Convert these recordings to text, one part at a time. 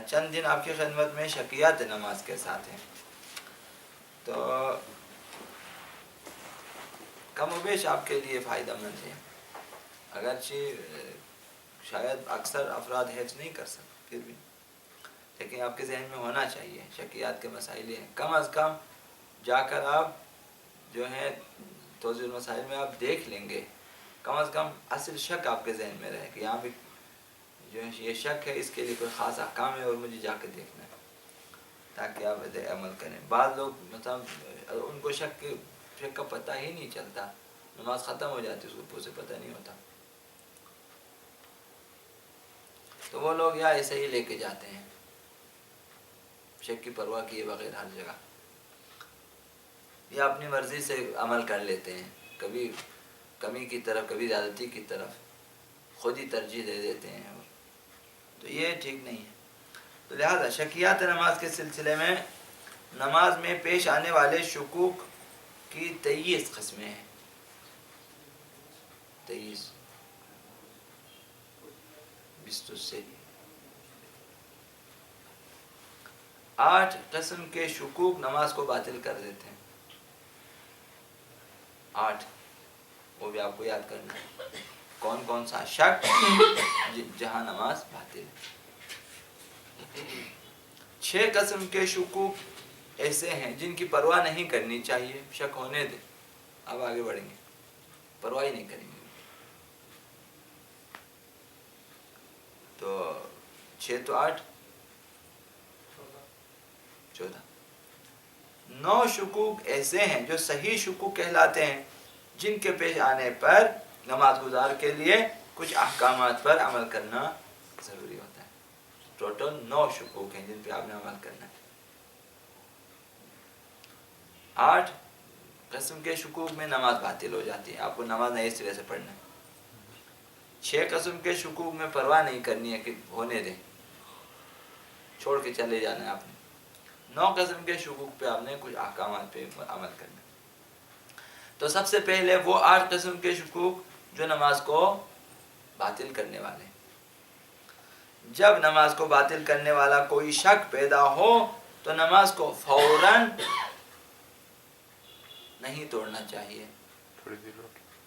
چند دن آپ کی خدمت میں شکیات نماز کے ساتھ ہیں، تو کم و بیش آپ کے لیے فائدہ مند ہے، اگرچہ شاید اکثر افراد حفظ نہیں کر سکتے پھر بھی، لیکن آپ کے ذہن میں ہونا چاہیے شکیات کے مسائل ہیں، کم از کم جا کر آپ جو ہے توضیح المسائل میں آپ دیکھ لیں گے، کم از کم اصل شک آپ کے ذہن میں رہے کہ یہاں بھی جو ہے یہ شک ہے، اس کے لیے کوئی خاص احکام ہے اور مجھے جا کے دیکھنا ہے تاکہ آپ عمل کریں۔ بعض لوگ مطلب ان کو شک کا پتہ ہی نہیں چلتا، نماز ختم ہو جاتی اس کو اسے پتہ نہیں ہوتا، تو وہ لوگ یا ایسے ہی لے کے جاتے ہیں شک کی پرواہ کیے بغیر ہر جگہ، یا اپنی مرضی سے عمل کر لیتے ہیں، کبھی کمی کی طرف کبھی زیادتی کی طرف خود ہی ترجیح دے دیتے ہیں، تو یہ ٹھیک نہیں ہے۔ تو لہذا شکیات نماز کے سلسلے میں نماز میں پیش آنے والے شکوک کی 23 قسمیں ہیں، 23 سے 8 قسم کے شکوک نماز کو باطل کر دیتے ہیں، 8 وہ بھی آپ کو یاد کرنا ہے، کون کون سا شک جہاں نماز باطل ہے۔ 6 قسم کے شکوک ایسے ہیں جن کی پرواہ نہیں کرنی چاہیے، شک ہونے دیں، اب آگے بڑھیں گے، پرواہ ہی نہیں کریں گے، تو 6 تو 8 14۔ 9 شکوک ایسے ہیں جو صحیح شکوک کہلاتے ہیں، جن کے پیش آنے پر نماز گزار کے لیے کچھ احکامات پر عمل کرنا ضروری ہوتا ہے۔ ٹوٹل 9 شکوک ہیں جن پہ آپ نے عمل کرنا ہے۔ 8 قسم کے شکوک میں نماز باطل ہو جاتی ہے، آپ کو نماز نئے سرے سے پڑھنا ہے۔ 6 قسم کے شکوک میں پرواہ نہیں کرنی ہے کہ ہونے دیں، چھوڑ کے چلے جانا ہے آپ نے۔ 9 قسم کے شکوک پہ آپ نے کچھ احکامات پہ عمل کرنا ہے۔ تو سب سے پہلے وہ 8 قسم کے شکوک جو نماز کو باطل کرنے والے ہیں۔ جب نماز کو باطل کرنے والا کوئی شک پیدا ہو تو نماز کو فوراً نہیں توڑنا چاہیے،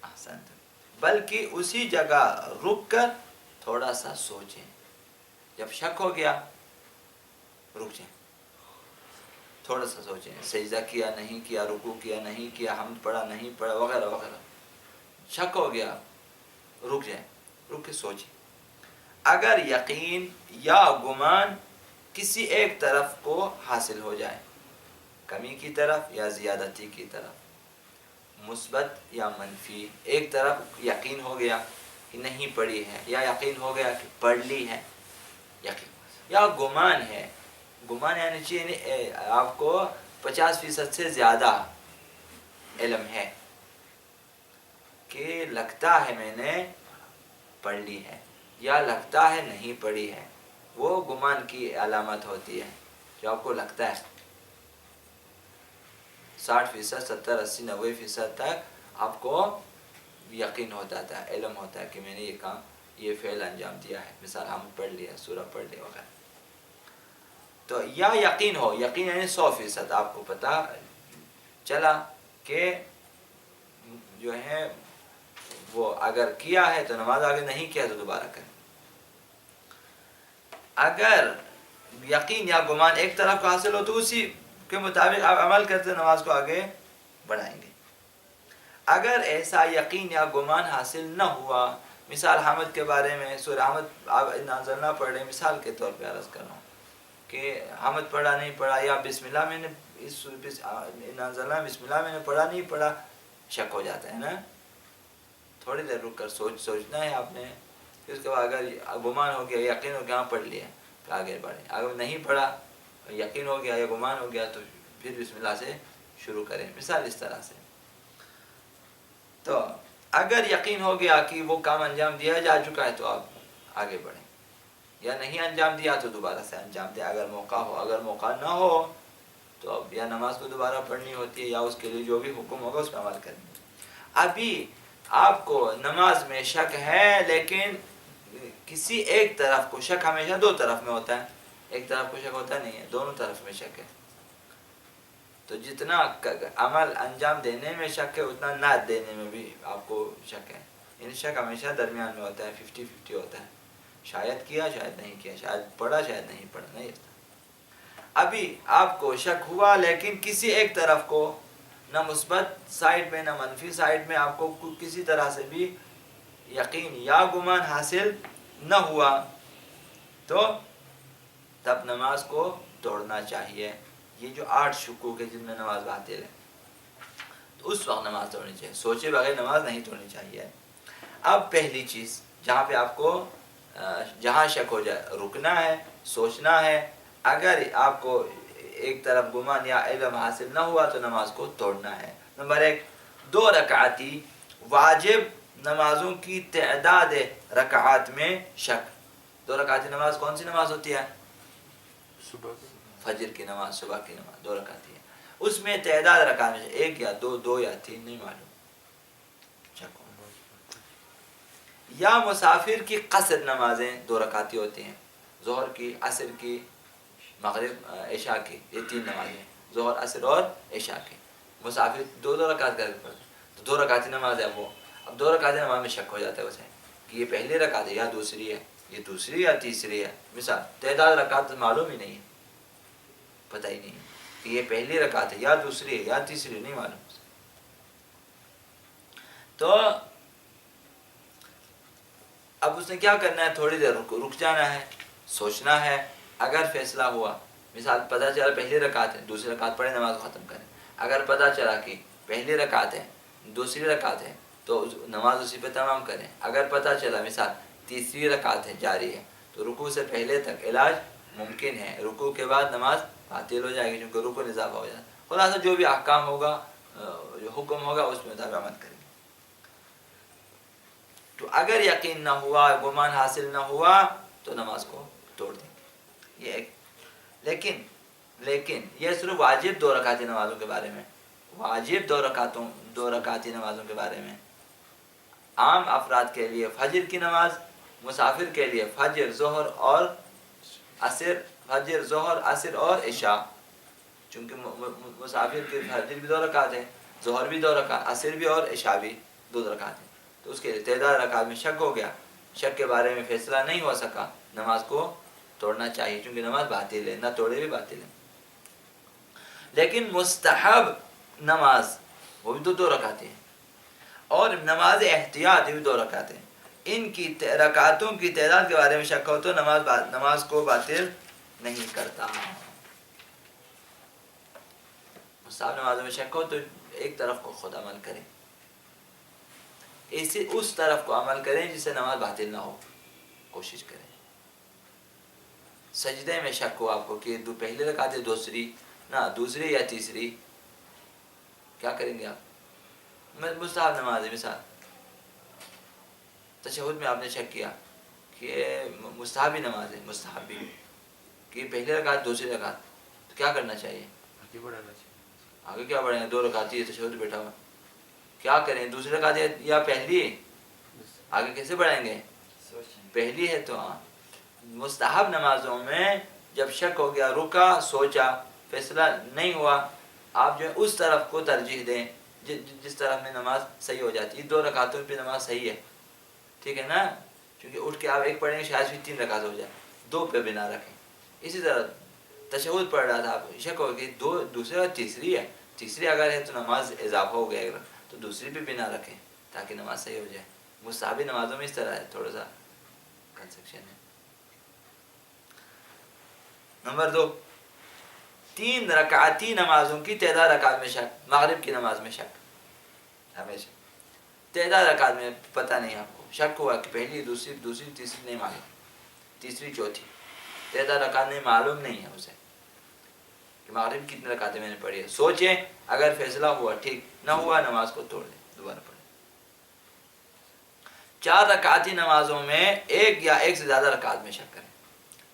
احسنت، بلکہ اسی جگہ رک کر تھوڑا سا سوچیں، جب شک ہو گیا رک جائیں، تھوڑا سا سوچیں، سجدہ کیا نہیں کیا، رکوع کیا نہیں کیا، حمد پڑھا نہیں پڑھا، وغیرہ وغیرہ، شک ہو گیا رک جائیں، رک کے سوچیں۔ اگر یقین یا گمان کسی ایک طرف کو حاصل ہو جائے، کمی کی طرف یا زیادتی کی طرف، مثبت یا منفی، ایک طرف یقین ہو گیا کہ نہیں پڑھی ہے، یا یقین ہو گیا کہ پڑھ لی ہے، یقین، یا گمان ہے، گمان یعنی آپ کو 50% سے زیادہ علم ہے کہ لگتا ہے میں نے پڑھ لی ہے یا لگتا ہے نہیں پڑھی ہے، وہ گمان کی علامت ہوتی ہے جو آپ کو لگتا ہے، 60%، 70، 80، 90% تک آپ کو یقین ہوتا تھا، علم ہوتا ہے کہ میں نے یہ کام، یہ فعل انجام دیا ہے، مثال ہم پڑھ لیا، سورہ پڑھ لیا وغیرہ۔ تو یا یقین ہو، یقین یعنی 100% آپ کو پتہ چلا کہ جو ہے وہ اگر کیا ہے تو نماز آگے، نہیں کیا تو دوبارہ کریں۔ اگر یقین یا گمان ایک طرف کا حاصل ہو تو اسی کے مطابق آپ عمل کرتے نماز کو آگے بڑھائیں گے۔ اگر ایسا یقین یا گمان حاصل نہ ہوا، مثال حمد کے بارے میں سورہ حمد آپ نازلنا پڑھ رہے ہیں، مثال کے طور پہ عرض کر رہا ہوں کہ حمد پڑھا نہیں پڑھا، یا بسم اللہ میں نے نازلنا بسم اللہ میں نے پڑھا نہیں پڑھا، شک ہو جاتا ہے نا، تھوڑی دیر رک کر سوچنا ہے آپ نے، پھر اس کے بعد اگر گمان ہو گیا، یقین ہو گیا ہاں پڑھ لیا، پھر آگے بڑھیں۔ اگر نہیں پڑھا، یقین ہو گیا یا گمان ہو گیا تو پھر بسم اللہ سے شروع کریں، مثال اس طرح سے۔ تو اگر یقین ہو گیا کہ وہ کام انجام دیا جا چکا ہے تو آپ آگے بڑھیں، یا نہیں انجام دیا تو دوبارہ سے انجام دیں اگر موقع ہو، اگر موقع نہ ہو تو اب یا نماز کو دوبارہ پڑھنی ہوتی ہے یا اس کے لیے جو بھی حکم ہوگا اس پہ عمل کریں۔ ابھی آپ کو نماز میں شک ہے، لیکن کسی ایک طرف کو، شک ہمیشہ 2 طرف میں ہوتا ہے، ایک طرف کو شک ہوتا نہیں ہے، دونوں طرف میں شک ہے. تو جتنا عمل انجام دینے میں شک ہے اتنا نہ دینے میں بھی آپ کو شک ہے. یعنی شک ہمیشہ درمیان میں ہوتا ہے، 50-50 ہوتا ہے. شاید کیا شاید نہیں کیا، شاید پڑھا شاید نہیں پڑھا، نہیں ہوتا. ابھی آپ کو شک ہوا لیکن کسی ایک طرف کو، نہ مثبت سائڈ میں نہ منفی سائڈ میں، آپ کو کسی طرح سے بھی یقین یا گمان حاصل نہ ہوا تو تب نماز کو توڑنا چاہیے. یہ جو 8 شکوک ہے جن میں نماز باطل ہے، تو اس وقت نماز توڑنی چاہیے، سوچے بغیر نماز نہیں توڑنی چاہیے. اب پہلی چیز جہاں پہ آپ کو جہاں شک ہو جائے، رکنا ہے، سوچنا ہے. اگر آپ کو ایک طرف گمان یا علم حاصل نہ ہوا تو نماز کو توڑنا ہے. نمبر 1، 2 رکعتی واجب نمازوں کی تعداد رکعات میں شک. 2 رکعتی نماز کون سی نماز ہوتی ہے؟ صبح فجر کی نماز، صبح کی نماز 2 رکعتی ہے. اس میں تعداد رکعات میں 1 یا 2، 2 یا 3 نہیں معلوم. یا مسافر کی قصر نمازیں 2 رکعتی ہوتی ہیں، ظہر کی، عصر کی، مغرب عشاء کی، یہ 3 نمازیں، ظہر عصر اور عشاء کی. مسافر 2 رکعت کر کے پڑھتے تو 2 رکعتی نماز ہے وہ. اب 2 رکعتی نماز میں شک ہو جاتا ہے اسے کہ یہ پہلی رکعت ہے یا دوسری ہے، یہ دوسری یا تیسری ہے. مثال تعداد رکعت معلوم ہی نہیں ہے، پتہ ہی نہیں کہ یہ پہلی رکعت ہے یا دوسری ہے یا تیسری، نہیں معلوم. تو اب اس نے کیا کرنا ہے، تھوڑی دیر رک جانا ہے، سوچنا ہے. اگر فیصلہ ہوا، مثال پتہ چلا پہلی رکعت ہے، دوسری رکعت پڑھے نماز ختم کریں. اگر پتہ چلا کہ پہلی رکعت ہے دوسری رکعت ہے تو نماز اسی پہ تمام کریں. اگر پتہ چلا مثال تیسری رکعت ہے جاری ہے تو رکوع سے پہلے تک علاج ممکن ہے، رکوع کے بعد نماز باطل ہو جائے گی کیونکہ رکوع میں اضافہ ہو جائے گا. خلاصہ جو بھی احکام ہوگا، جو حکم ہوگا اس میں مطابق عمل کریں. تو اگر یقین نہ ہوا، گمان حاصل نہ ہوا تو نماز کو توڑ دیں گے. یہ ایک لیکن یہ صرف واجب 2 رکعتی نمازوں کے بارے میں، واجب 2 رکعتی نمازوں کے بارے میں. عام افراد کے لیے فجر کی نماز، مسافر کے لیے فجر، ظہر اور عصر، فجر، ظہر، عصر اور عشاء. چونکہ مسافر کی فجر بھی 2 رکعت ہے، ظہر بھی 2 رکعت، عصر بھی اور عشاء بھی 2 رکعت ہے. تو اس کے تعداد رکعت میں شک ہو گیا، شک کے بارے میں فیصلہ نہیں ہو سکا، نماز کو توڑنا چاہیے کیونکہ نماز باطل ہے، نہ توڑے بھی باطل ہے. لیکن مستحب نماز وہ بھی 2 رکعتیں ہیں، اور نماز احتیاط بھی 2 رکعتیں ہیں. ان کی رکعتوں کی تعداد کے بارے میں شک ہو تو نماز کو باطل نہیں کرتا. مستحب نمازوں میں شک ہو تو ایک طرف کو خود عمل کریں، اسے اس طرف کو عمل کریں جس سے نماز باطل نہ ہو، کوشش کریں. سجدے میں شک ہو آپ کو کہ پہلی رکعت ہے دوسری یا تیسری، کیا کریں گے آپ؟ مستحب نماز ہے، مثال تشہد میں آپ نے شک کیا کہ مستحبی نماز ہے، مستحبی کہ پہلی رکعت دوسری رکعت، تو کیا کرنا چاہیے؟ آگے بڑھانا چاہیے. آگے کیا بڑھیں گے؟ 2 رکعتی ہے، تشہد بیٹھا ہوا، کیا کریں؟ دوسری رکعت ہے یا پہلی ہے؟ آگے کیسے بڑھائیں گے؟ پہلی ہے تو ہاں. مستحب نمازوں میں جب شک ہو گیا، رکا، سوچا، فیصلہ نہیں ہوا، آپ جو ہے اس طرف کو ترجیح دیں جس طرف میں نماز صحیح ہو جاتی ہے. 2 رکعتوں پہ نماز صحیح ہے، ٹھیک ہے نا؟ کیونکہ اٹھ کے آپ ایک پڑھیں گے شاید پھر 3 رکعت ہو جائے، 2 پہ بنا رکھیں. اسی طرح تشہد پڑھ رہا تھا، آپ شک ہو کہ دوسری اور تیسری ہے، تیسری اگر ہے تو نماز اضافہ ہو گیا تو دوسری پہ بنا رکھیں تاکہ نماز صحیح ہو جائے. مستحبی نمازوں میں اس طرح ہے، تھوڑا سا کنسیپشن ہے. نمبر 2، 3 رکعتی نمازوں کی تعداد رکعت میں شک. مغرب کی نماز میں شک، ہمیشہ تعداد رکعت میں پتہ نہیں، آپ کو شک ہوا کہ پہلی، دوسری، تیسری نہیں معلوم، تیسری، چوتھی، تعداد رکعت نہیں معلوم نہیں ہے اسے کہ مغرب کتنے رکعتیں میں نے پڑھی ہے. سوچیں، اگر فیصلہ ہوا ٹھیک، نہ ہوا نماز کو توڑ دیں، دوبارہ پڑھیں. 4 رکعتی نمازوں میں 1 یا 1 سے زیادہ رکعت میں شک کریں.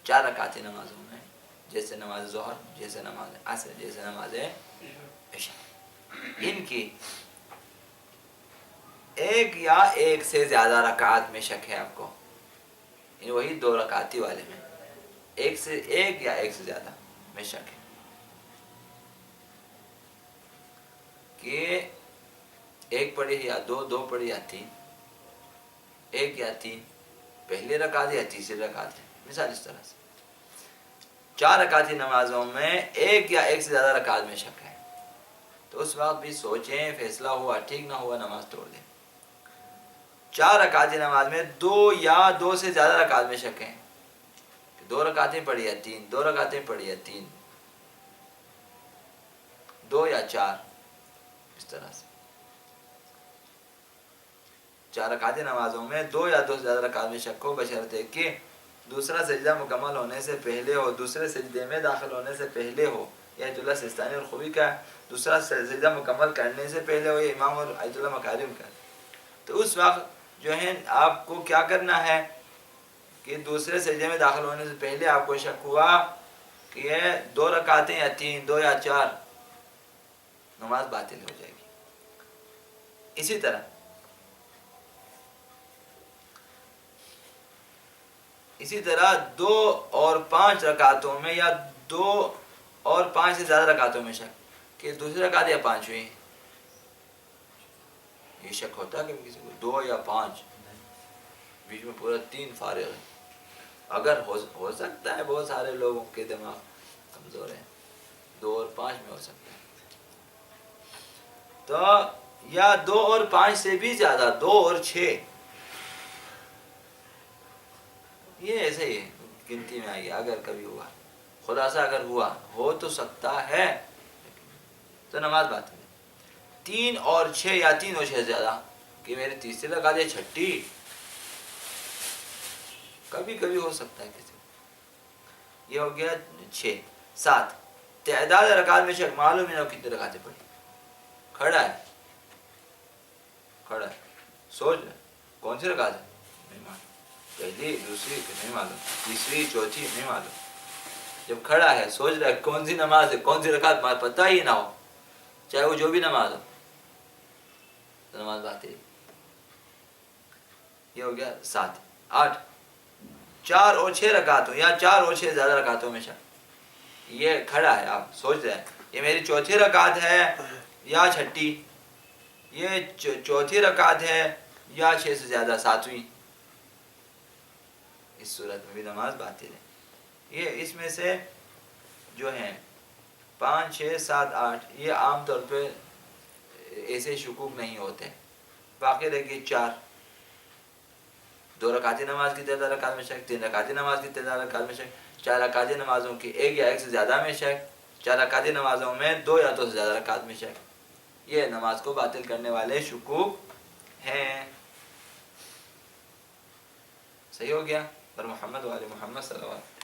4 رکعتی نمازوں میں، جیسے نماز ظہر، جیسے نماز عصر، جیسے نماز عشاء، ان کی 1 یا 1 سے زیادہ رکعت میں شک ہے آپ کو، وہی 2 رکعتی والے میں. ایک یا ایک سے زیادہ میں شک ہے کہ ایک پڑھی یا دو پڑھی یا تین، ایک یا تین پہلی رکعت یا تیسری رکعت ہے، مثال اس طرح سے 4 رکعتی نمازوں میں ایک یا ایک سے زیادہ رکعت میں شک ہے، تو اس وقت بھی سوچیں، فیصلہ ہوا ٹھیک نہ ہوا نماز توڑ دیں۔ 4 رکعتی نماز میں 2 یا 2 سے زیادہ رکعت میں شک ہے، 2 رکعتیں پڑھی یا تین، 2 رکعتیں پڑھی یا تین، 2 یا 4، اس طرح سے 4 رکعتی نمازوں میں 2 یا 2 سے زیادہ رکعت میں شک ہو، بشرطے کہ دوسرا سجدہ مکمل ہونے سے پہلے ہو، دوسرے سجدے میں داخل ہونے سے پہلے ہو، یہ آیت اللہ سستانی اور خوبی کا ہے، دوسرا سجدہ مکمل کرنے سے پہلے ہو، یہ امام اور آیت اللہ مکارم کا ہے۔ تو اس وقت جو ہے آپ کو کیا کرنا ہے کہ دوسرے سجدے میں داخل ہونے سے پہلے آپ کو شک ہوا کہ یہ 2 رکعتیں یا 3، 2 یا 4، نماز باطل ہو جائے گی۔ اسی طرح 2 اور 5 رکعتوں میں یا 2 اور 5 سے زیادہ رکعتوں میں شک کہ دوسری رکعت یا 5ویں، یہ شک ہوتا ہے کہ کسی کو 2 یا 5، بیچ میں پورا 3 فارغ ہے۔ اگر ہو سکتا ہے بہت سارے لوگوں کے دماغ کمزور ہیں، 2 اور 5 میں ہو سکتا ہے، تو یا 2 اور 5 سے بھی زیادہ، 2 اور 6، یہ ایسے ہی گنتی میں آئی، اگر کبھی ہوا، خلاصہ اگر ہو تو سکتا ہے تو نماز باطل ہے۔ 3 اور 6 یا 3 اور 6 سے زیادہ کہ میرے تیسری رکعت یا چھٹی، کبھی کبھی ہو سکتا ہے کسی کو۔ یہ ہو گیا 6۔ 7 تعداد رکعت میں شک، معلوم ہی نہ ہو کتنی رکعتیں پڑھی، کھڑا ہے سوچ رہا ہے کون سی رکعت ہے، نہیں معلوم، پہلی دوسری نہیں معلوم، تیسری چوتھی نہیں معلوم، جب کھڑا ہے سوچ رہا ہے کون سی نماز ہے، کون سی رکعت، پتہ ہی نہ ہو، چاہے وہ جو بھی نماز ہو، تو نماز باطل۔ یہ ہو گیا 7۔ 8 4 اور 6 رکعتوں یا 4 اور 6 زیادہ رکعتوں میں شک، یہ کھڑا ہے، آپ سوچ رہے ہیں یہ میری چوتھی رکعت ہے یا چھٹی، یہ چوتھی رکعت ہے یا 6 سے زیادہ 7ویں، اس صورت میں بھی نماز باطل ہے۔ یہ اس میں سے جو ہیں 5 6 7 8 یہ عام طور پہ ایسے شکوک نہیں ہوتے، باقی رہ گئی 4، 2 رکعتی نماز کی تعداد رکعت میں شک، 3 رکعتی نماز کی تعداد رکعت میں شک، 4 رکعتی نمازوں کی ایک یا ایک سے زیادہ میں شک، 4 رکعتی نمازوں میں 2 یا 2 سے زیادہ رکعت میں شک، یہ نماز کو باطل کرنے والے شکوک ہیں۔ صحیح ہو گیا؟ پر محمد و آل محمد صلی اللہ علیہ وسلم۔